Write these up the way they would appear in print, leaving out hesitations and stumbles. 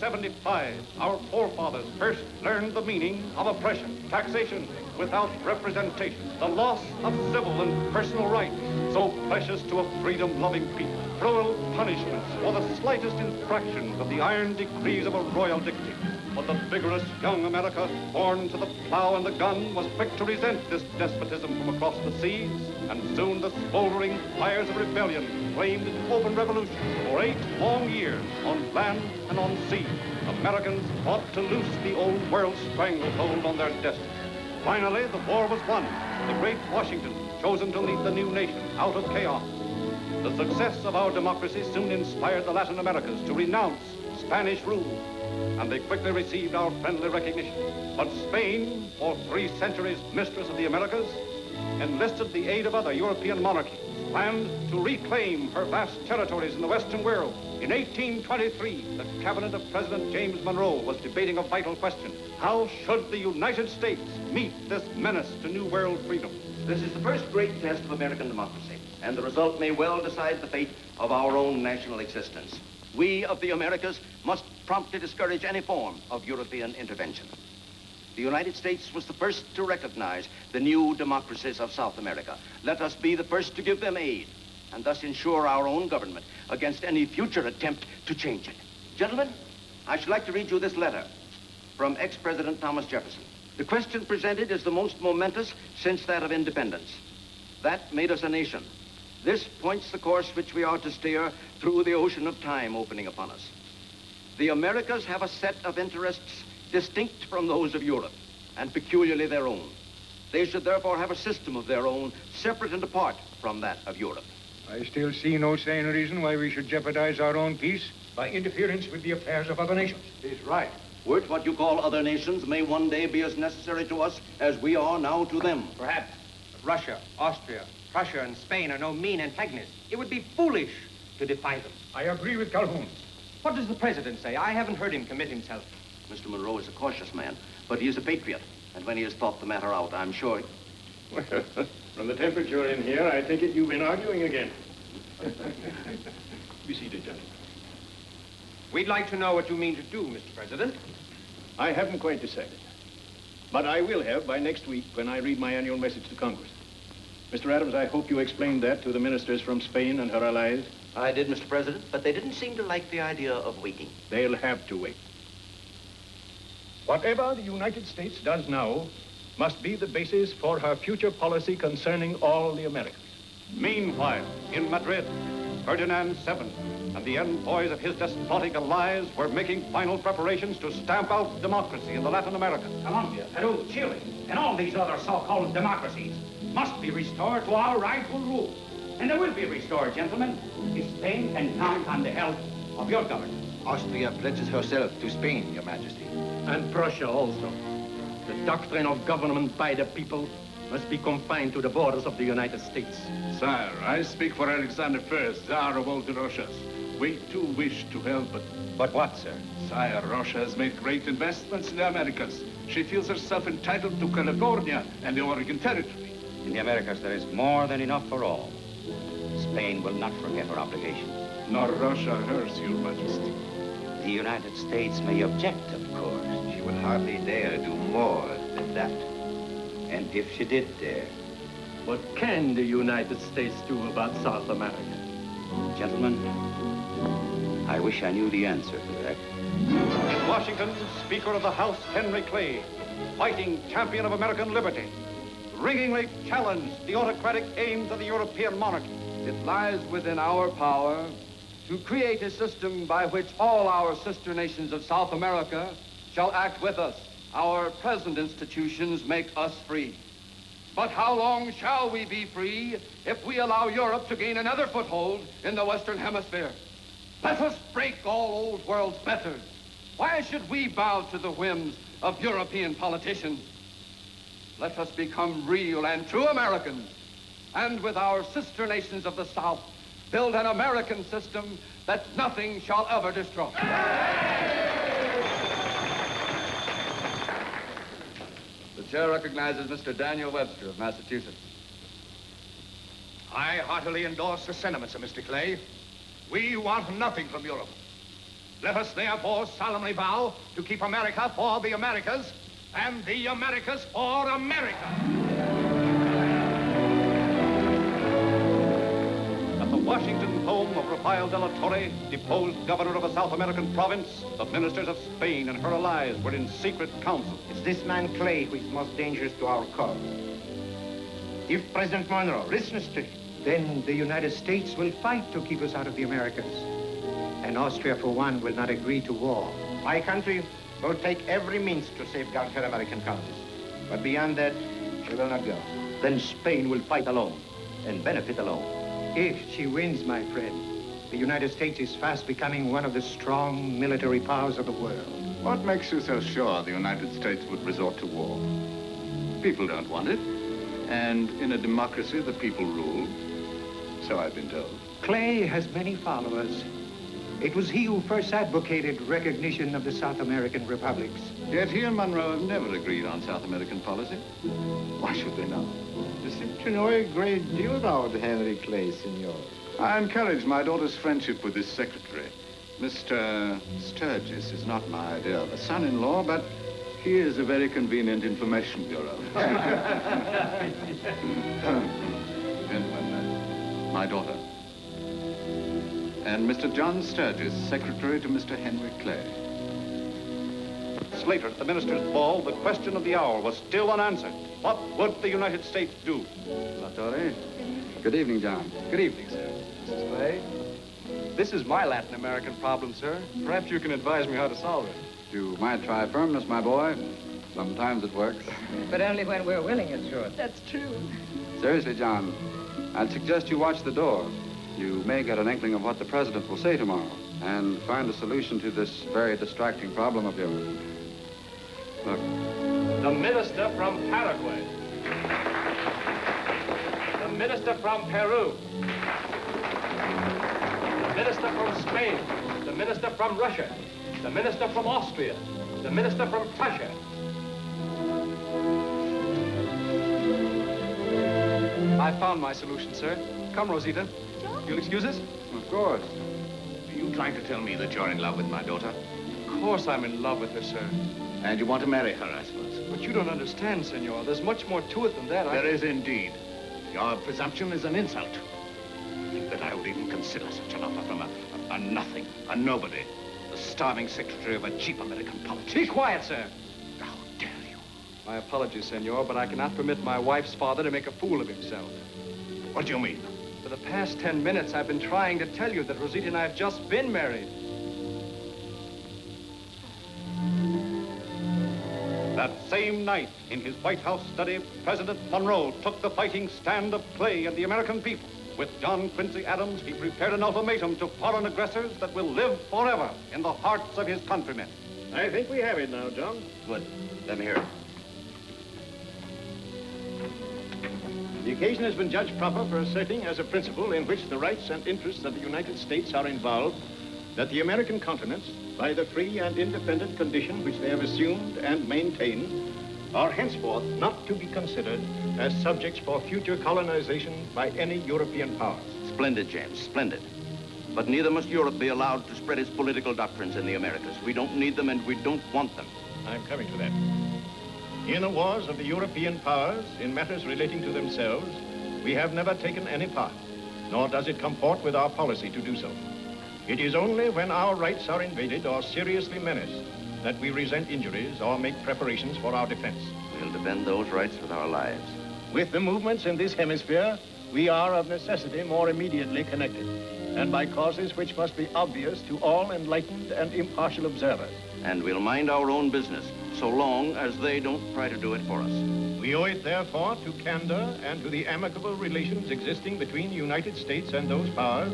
1775, our forefathers first learned the meaning of oppression, taxation without representation, the loss of civil and personal rights, so precious to a freedom-loving people, cruel punishments for the slightest infractions of the iron decrees of a royal dictator. But the vigorous young America, born to the plow and the gun, was quick to resent this despotism from across the seas, and soon the smoldering fires of rebellion flamed into open revolution. For 8 long years, on land and on sea, Americans fought to loose the old world's stranglehold on their destiny. Finally, the war was won. The great Washington, chosen to lead the new nation out of chaos. The success of our democracy soon inspired the Latin Americas to renounce Spanish rule, and they quickly received our friendly recognition. But Spain, for 3 centuries mistress of the Americas, enlisted the aid of other European monarchies, planned to reclaim her vast territories in the Western world. In 1823, the cabinet of President James Monroe was debating a vital question. How should the United States meet this menace to new world freedom? This is the first great test of American democracy, and the result may well decide the fate of our own national existence. We of the Americas must promptly discourage any form of European intervention. The United States was the first to recognize the new democracies of South America. Let us be the first to give them aid, and thus ensure our own government against any future attempt to change it. Gentlemen, I should like to read you this letter from ex-President Thomas Jefferson. The question presented is the most momentous since that of independence. That made us a nation. This points the course which we are to steer through the ocean of time opening upon us. The Americas have a set of interests distinct from those of Europe, and peculiarly their own. They should therefore have a system of their own, separate and apart from that of Europe. I still see no sane reason why we should jeopardize our own peace by interference with the affairs of other nations. He's right. What you call other nations may one day be as necessary to us as we are now to them. Perhaps. But Russia, Austria, Prussia, and Spain are no mean antagonists. It would be foolish to defy them. I agree with Calhoun. What does the president say? I haven't heard him commit himself. Mr. Monroe is a cautious man, but he is a patriot. And when he has thought the matter out, I'm sure... Well, from the temperature in here, I take it you've been arguing again. Be seated, gentlemen. We'd like to know what you mean to do, Mr. President. I haven't quite decided. But I will have by next week when I read my annual message to Congress. Mr. Adams, I hope you explained that to the ministers from Spain and her allies. I did, Mr. President, but they didn't seem to like the idea of waiting. They'll have to wait. Whatever the United States does now must be the basis for her future policy concerning all the Americas. Meanwhile, in Madrid, Ferdinand VII and the envoys of his despotic allies were making final preparations to stamp out democracy in the Latin America. Colombia, Peru, Chile, and all these other so-called democracies must be restored to our rightful rule. And they will be restored, gentlemen, if Spain can count on the help of your government. Austria pledges herself to Spain, Your Majesty. And Prussia also. The doctrine of government by the people must be confined to the borders of the United States. Sire, I speak for Alexander I, Tsar of all the Russias. We too wish to help, But what, sir? Sire, Russia has made great investments in the Americas. She feels herself entitled to California and the Oregon Territory. In the Americas, there is more than enough for all. Spain will not forget her obligation. Nor Russia hers, Your Majesty. The United States may object, of course. She would hardly dare do more than that. And if she did dare... What can the United States do about South America? Gentlemen, I wish I knew the answer to that. In Washington, Speaker of the House Henry Clay, fighting champion of American liberty, ringingly challenged the autocratic aims of the European monarchy. It lies within our power to create a system by which all our sister nations of South America shall act with us. Our present institutions make us free. But how long shall we be free if we allow Europe to gain another foothold in the Western Hemisphere? Let us break all old world fetters. Why should we bow to the whims of European politicians? Let us become real and true Americans, and with our sister nations of the South, build an American system that nothing shall ever destroy. The chair recognizes Mr. Daniel Webster of Massachusetts. I heartily endorse the sentiments of Mr. Clay. We want nothing from Europe. Let us therefore solemnly vow to keep America for the Americas and the Americas for America. At the Washington home of Rafael de la Torre, deposed governor of a South American province, the ministers of Spain and her allies were in secret council. It's this man Clay who is most dangerous to our cause. If President Monroe listens to him, then the United States will fight to keep us out of the Americas. And Austria, for one, will not agree to war. My country will take every means to safeguard her American colonies. But beyond that, she will not go. Then Spain will fight alone and benefit alone. If she wins, my friend, the United States is fast becoming one of the strong military powers of the world. What makes you so sure the United States would resort to war? People don't want it. And in a democracy, the people rule. So I've been told. Clay has many followers. It was he who first advocated recognition of the South American republics. Yet he and Monroe have never agreed on South American policy. Why should they not? You seem to know a great deal about Henry Clay, senor. I encourage my daughter's friendship with his secretary. Mr. Sturgis is not my idea of a son-in-law, but he is a very convenient information bureau. Gentlemen, my daughter. And Mr. John Sturgis, secretary to Mr. Henry Clay. Later, at the minister's ball, the question of the hour was still unanswered. What would the United States do? La Torre. Good evening, John. Good evening, sir. Mrs. Clay. This is my Latin American problem, sir. Perhaps you can advise me how to solve it. You might try firmness, my boy. Sometimes it works. But only when we're willing it should. That's true. Seriously, John, I'd suggest you watch the door. You may get an inkling of what the president will say tomorrow and find a solution to this very distracting problem of yours. Look. The minister from Paraguay. The minister from Peru. The minister from Spain. The minister from Russia. The minister from Austria. The minister from Prussia. I found my solution, sir. Come, Rosita. You'll excuse us? Of course. Are you trying to tell me that you're in love with my daughter? Of course I'm in love with her, sir. And you want to marry her, I suppose? But you don't understand, senor. There's much more to it than that. There is indeed. Your presumption is an insult. Think that I would even consider such an offer from a nothing, a nobody, the starving secretary of a cheap American politician. Be quiet, sir. How dare you? My apologies, senor, but I cannot permit my wife's father to make a fool of himself. What do you mean? For the past 10 minutes, I've been trying to tell you that Rosita and I have just been married. That same night, in his White House study, President Monroe took the fighting stand of Clay and the American people. With John Quincy Adams, he prepared an ultimatum to foreign aggressors that will live forever in the hearts of his countrymen. I think we have it now, John. Good. Let me hear it. The occasion has been judged proper for asserting as a principle in which the rights and interests of the United States are involved, that the American continents, by the free and independent condition which they have assumed and maintained, are henceforth not to be considered as subjects for future colonization by any European powers. Splendid, James, splendid. But neither must Europe be allowed to spread its political doctrines in the Americas. We don't need them and we don't want them. I'm coming to that. In the wars of the European powers, in matters relating to themselves, we have never taken any part, nor does it comport with our policy to do so. It is only when our rights are invaded or seriously menaced that we resent injuries or make preparations for our defense. We'll defend those rights with our lives. With the movements in this hemisphere, we are of necessity more immediately connected, and by causes which must be obvious to all enlightened and impartial observers. And we'll mind our own business, so long as they don't try to do it for us. We owe it, therefore, to candor and to the amicable relations existing between the United States and those powers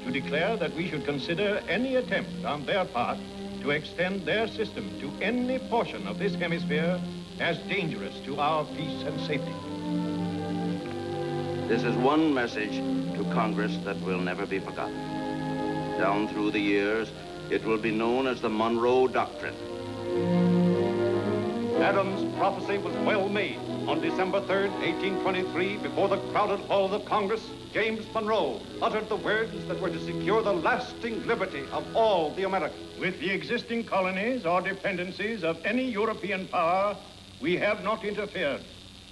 to declare that we should consider any attempt on their part to extend their system to any portion of this hemisphere as dangerous to our peace and safety. This is one message to Congress that will never be forgotten. Down through the years, it will be known as the Monroe Doctrine. Adams' prophecy was well made. On December 3rd, 1823, before the crowded halls of Congress, James Monroe uttered the words that were to secure the lasting liberty of all the Americans. With the existing colonies or dependencies of any European power, we have not interfered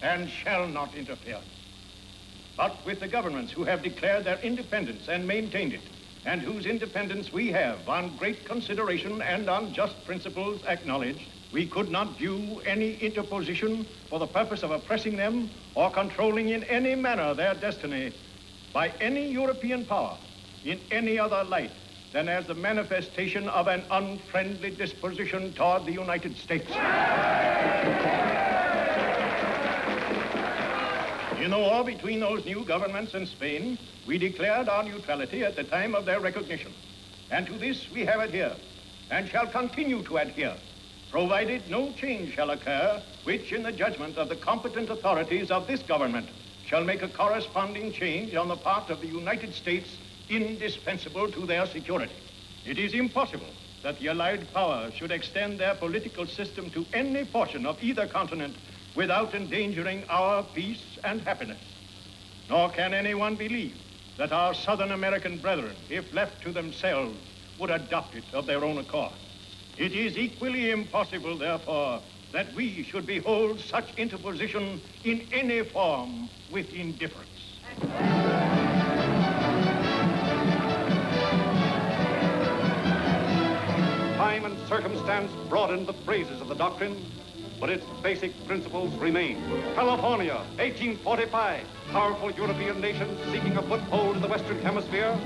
and shall not interfere. But with the governments who have declared their independence and maintained it, and whose independence we have, on great consideration and on just principles, acknowledged, we could not view any interposition for the purpose of oppressing them or controlling in any manner their destiny by any European power in any other light than as the manifestation of an unfriendly disposition toward the United States. In the war between those new governments and Spain, we declared our neutrality at the time of their recognition. And to this we have adhered and shall continue to adhere, provided no change shall occur, which in the judgment of the competent authorities of this government shall make a corresponding change on the part of the United States indispensable to their security. It is impossible that the Allied powers should extend their political system to any portion of either continent without endangering our peace and happiness. Nor can anyone believe that our Southern American brethren, if left to themselves, would adopt it of their own accord. It is equally impossible, therefore, that we should behold such interposition in any form with indifference. Time and circumstance broadened the phrases of the doctrine, but its basic principles remain. California, 1845. Powerful European nations seeking a foothold in the Western Hemisphere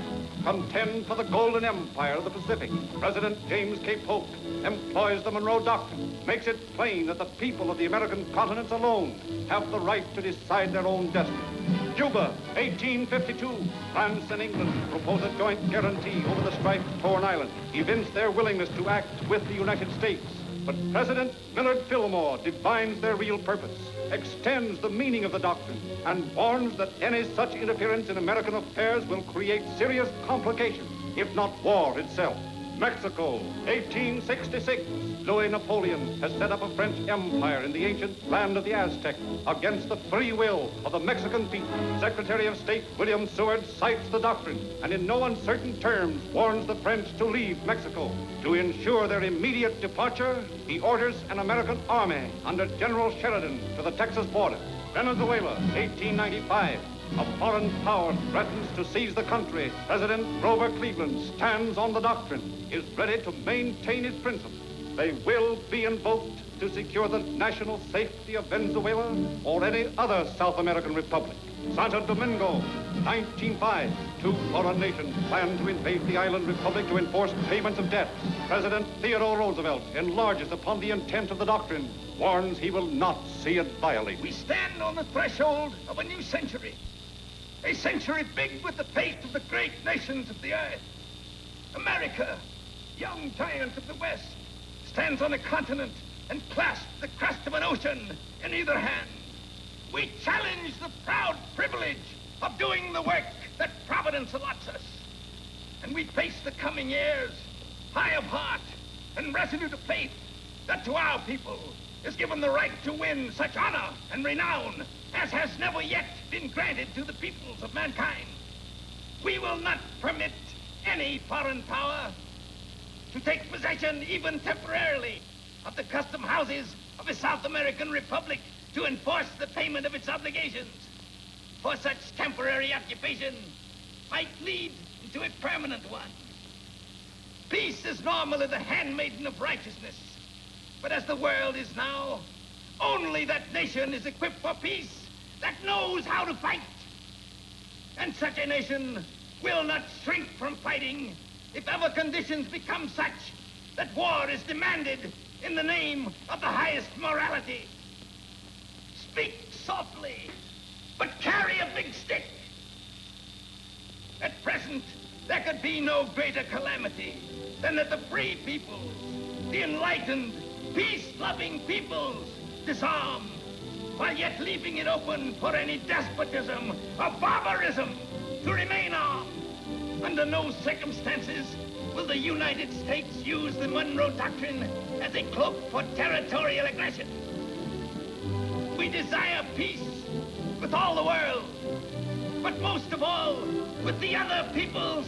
contend for the golden empire of the Pacific. President James K. Polk employs the Monroe Doctrine, makes it plain that the people of the American continents alone have the right to decide their own destiny. Cuba, 1852. France and England propose a joint guarantee over the striped torn island, evince their willingness to act with the United States. But President Millard Fillmore divines their real purpose, extends the meaning of the doctrine, and warns that any such interference in American affairs will create serious complications, if not war itself. Mexico, 1866. Louis Napoleon has set up a French empire in the ancient land of the Aztecs against the free will of the Mexican people. Secretary of State William Seward cites the doctrine and in no uncertain terms warns the French to leave Mexico. To ensure their immediate departure, he orders an American army under General Sheridan to the Texas border. Venezuela, 1895. A foreign power threatens to seize the country. President Grover Cleveland stands on the doctrine, is ready to maintain his principles. They will be invoked to secure the national safety of Venezuela or any other South American republic. Santo Domingo, 1905. Two foreign nations plan to invade the island republic to enforce payments of debts. President Theodore Roosevelt enlarges upon the intent of the doctrine, warns he will not see it violated. We stand on the threshold of a new century. A century big with the fate of the great nations of the earth. America, young giant of the West, stands on a continent and clasps the crest of an ocean in either hand. We challenge the proud privilege of doing the work that Providence allots us. And we face the coming years, high of heart and resolute of faith, that to our people is given the right to win such honor and renown as has never yet been granted to the peoples of mankind. We will not permit any foreign power to take possession, even temporarily, of the custom houses of a South American republic to enforce the payment of its obligations. For such temporary occupation might lead to a permanent one. Peace is normally the handmaiden of righteousness, but as the world is now, only that nation is equipped for peace that knows how to fight. And such a nation will not shrink from fighting if ever conditions become such that war is demanded in the name of the highest morality. Speak softly, but carry a big stick. At present, there could be no greater calamity than that the free peoples, the enlightened, peace-loving peoples, disarm, while yet leaving it open for any despotism or barbarism to remain armed. Under no circumstances will the United States use the Monroe Doctrine as a cloak for territorial aggression. We desire peace with all the world, but most of all, with the other peoples